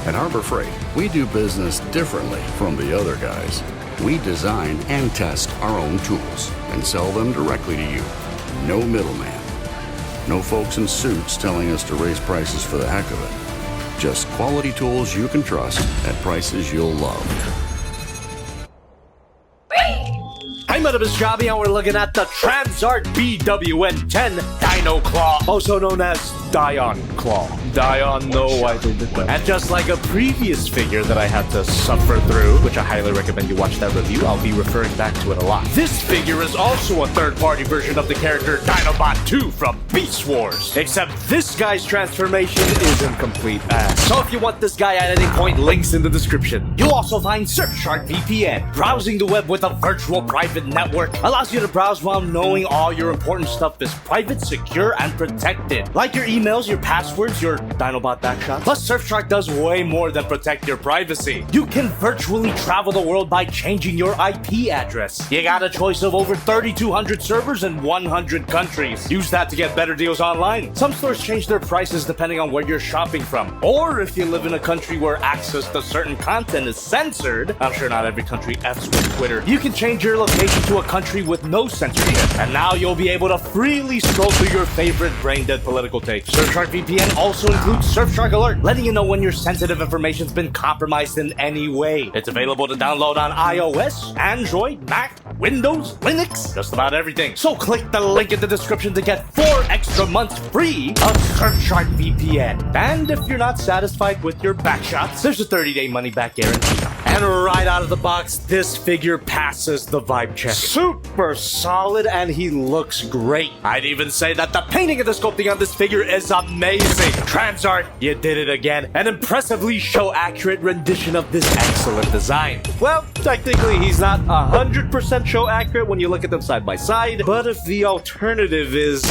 At Harbor Freight, we do business differently from the other guys. We design and test our own tools and sell them directly to you. No middleman. No folks in suits telling us to raise prices for the heck of it. Just quality tools you can trust at prices you'll love. Hey, my name is Jobby, and we're looking at the Transart BWN-10 Dino Claw, also known as Dion Claw. Dion, no, I didn't. And just like a previous figure that I had to suffer through, which I highly recommend you watch that review, I'll be referring back to it a lot. This figure is also a third-party version of the character Dinobot 2 from Beast Wars. Except this guy's transformation is incomplete ass. So if you want this guy at any point, links in the description. You'll also find Surfshark VPN. Browsing the web with a virtual private network allows you to browse while knowing all your important stuff is private, secure, and protected. Like your emails, your passwords, your Dinobot backshots. Plus, Surfshark does way more than protect your privacy. You can virtually travel the world by changing your IP address. You got a choice of over 3,200 servers in 100 countries. Use that to get better deals online. Some stores change their prices depending on where you're shopping from. Or if you live in a country where access to certain content is censored, I'm sure not every country F's with Twitter, you can change your location to a country with no censorship. And now you'll be able to freely scroll through your favorite brain-dead political takes. Surfshark VPN also includes Surfshark Alert, letting you know when your sensitive information's been compromised in any way. It's available to download on iOS, Android, Mac, Windows, Linux, just about everything. So click the link in the description to get 4 extra months free of Surfshark VPN. And if you're not satisfied with your backshots, there's a 30-day money-back guarantee. And right out of the box, this figure passes the vibe check. Super solid, and he looks great. I'd even say that the painting and the sculpting on this figure is amazing. Transart, you did it again. An impressively show-accurate rendition of this excellent design. Well, technically, he's not 100% show-accurate when you look at them side by side, but if the alternative is...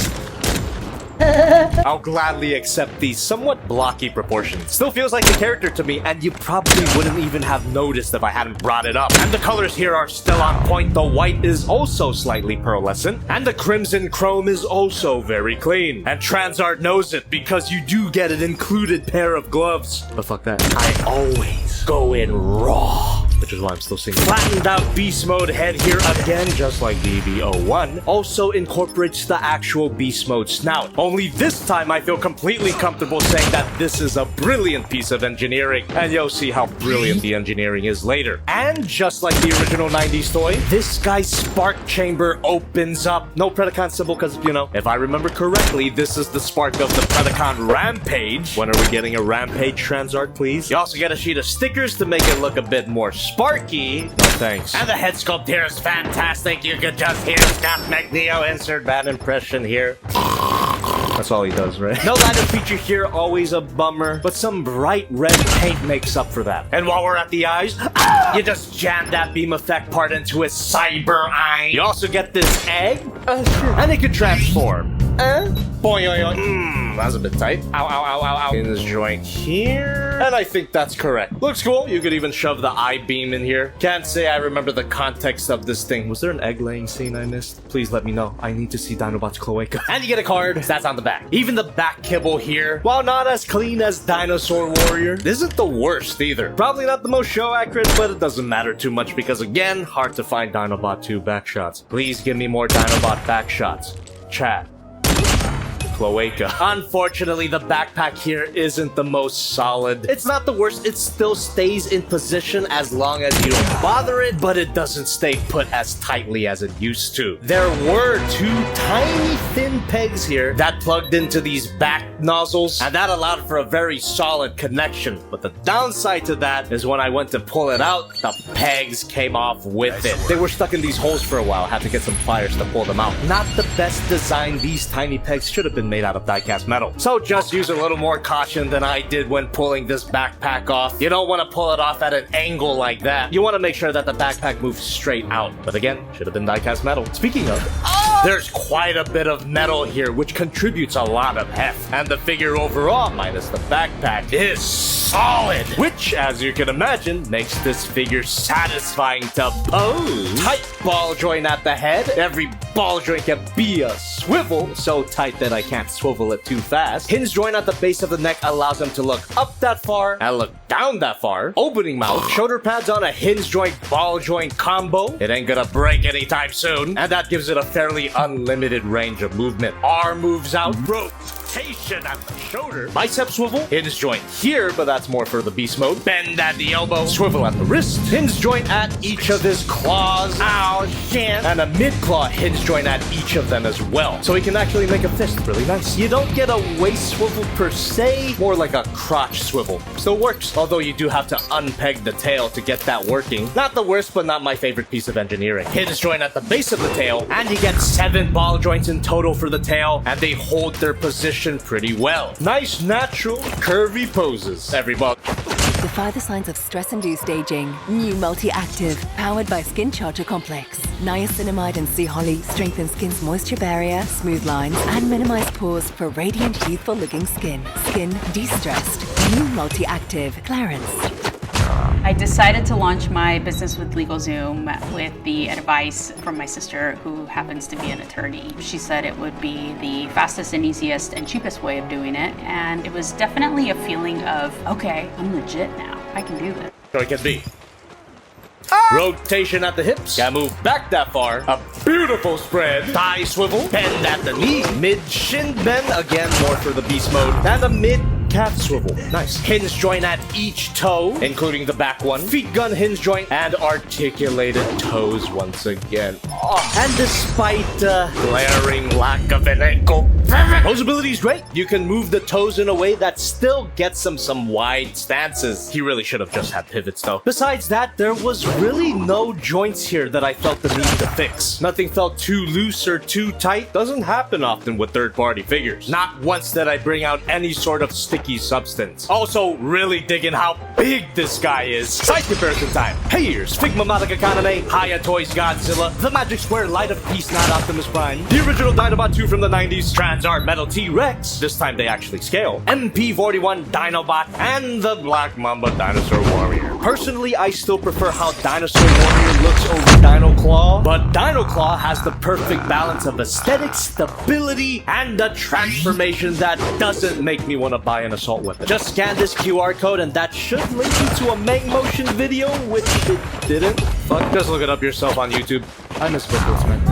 I'll gladly accept these somewhat blocky proportions. Still feels like the character to me, and you probably wouldn't even have noticed if I hadn't brought it up. And the colors here are still on point. The white is also slightly pearlescent, and the crimson chrome is also very clean. And Transart knows it because you do get an included pair of gloves. But fuck that. I always go in raw. Which is why I'm still singing. Flattened out beast mode head here again, just like BB-01, also incorporates the actual beast mode snout. Only this time I feel completely comfortable saying that this is a brilliant piece of engineering, and you'll see how brilliant the engineering is later. And just like the original 90s toy, this guy's spark chamber opens up. No Predacon symbol because, you know, if I remember correctly, this is the spark of the Predacon Rampage. When are we getting a Rampage Transart, please? You also get a sheet of stickers to make it look a bit more sparky. No thanks. And the head sculpt here is fantastic. You can just hear Scott McNeil insert bad impression here. That's all he does, right? No ladder feature here, always a bummer, but some bright red paint makes up for that. And while we're at the eyes, you just jam that beam effect part into his cyber eye. You also get this egg, and it can transform. Boing, oing, oing. That's a bit tight. Ow, ow, ow, ow, ow. In this joint here. And I think that's correct. Looks cool. You could even shove the eye beam in here. Can't say I remember the context of this thing. Was there an egg laying scene I missed? Please let me know. I need to see Dinobot's cloaca. And you get a card. That's on the back. Even the back kibble here, while not as clean as Dinosaur Warrior, isn't the worst either. Probably not the most show accurate, but it doesn't matter too much because, again, hard to find Dinobot 2 backshots. Please give me more Dinobot backshots. Chat. Cloaca. Unfortunately, the backpack here isn't the most solid. It's not the worst. It still stays in position as long as you don't bother it, but it doesn't stay put as tightly as it used to. There were 2 tiny thin pegs here that plugged into these back nozzles, and that allowed for a very solid connection. But the downside to that is when I went to pull it out, the pegs came off with it. They were stuck in these holes for a while. Had to get some pliers to pull them out. Not the best design. These tiny pegs should have been made out of die-cast metal. So just use a little more caution than I did when pulling this backpack off. You don't want to pull it off at an angle like that. You want to make sure that the backpack moves straight out. But again, should have been die-cast metal. Speaking of, there's quite a bit of metal here, which contributes a lot of heft. And the figure overall, minus the backpack, is solid, which, as you can imagine, makes this figure satisfying to pose. Tight ball joint at the head. Every ball joint can be a swivel, so tight that I can't swivel it too fast. Hinge joint at the base of the neck allows them to look up that far and look down that far. Opening mouth. Shoulder pads on a hinge joint ball joint combo. It ain't gonna break anytime soon, and that gives it a fairly unlimited range of movement. Arm moves out. Rotation at the shoulder. Bicep swivel. Hinge joint here, but that's more for the beast mode. Bend at the elbow. Swivel at the wrist. Hinge joint at each of his claws. Ow, shit. And a mid-claw hinge joint at each of them as well. So he can actually make a fist really nice. You don't get a waist swivel per se, more like a crotch swivel. Still works, although you do have to unpeg the tail to get that working. Not the worst, but not my favorite piece of engineering. Hinge joint at the base of the tail, and you get 7 ball joints in total for the tail, and they hold their position pretty well. Nice, natural, curvy poses. Every ball. Defy the signs of stress-induced aging. New Multi-Active, powered by Skin Charger Complex. Niacinamide and sea holly strengthen skin's moisture barrier, smooth lines, and minimize pores for radiant, youthful-looking skin. Skin de-stressed. New Multi-Active. Clarence. I decided to launch my business with LegalZoom with the advice from my sister, who happens to be an attorney. She said it would be the fastest and easiest and cheapest way of doing it, and it was definitely a feeling of, okay, I'm legit now. I can do this. So it can be. Rotation at the hips. Can't move back that far. A beautiful spread. Thigh swivel. Bend at the knee. Mid shin bend. Again, more for the beast mode. And a mid calf swivel. Nice. Hinge joint at each toe, including the back one. Feet gun hinge joint and articulated toes once again. Oh. And despite glaring lack of an ankle, posability is great. You can move the toes in a way that still gets them some wide stances. He really should have just had pivots though. Besides that, there was really no joints here that I felt the need to fix. Nothing felt too loose or too tight. Doesn't happen often with third-party figures. Not once did I bring out any sort of sticky substance. Also, really digging how big this guy is. Size comparison time. Here's Figma Madoka Kaname, Haya Toys Godzilla, the Magic Square Light of Peace Not Optimus Prime, the original Dinobot 2 from the 90s, Transart Metal T-Rex, this time they actually scale, MP41 Dinobot, and the Black Mamba Dinosaur Warrior. Personally, I still prefer how Dinosaur Warrior looks over Dino Claw, but Dino Claw has the perfect balance of aesthetics, stability, and a transformation that doesn't make me want to buy an assault weapon. Just scan this QR code and that should link you to a main motion video, which it didn't. Fuck, just look it up yourself on YouTube. I miss Brooklyn Smith.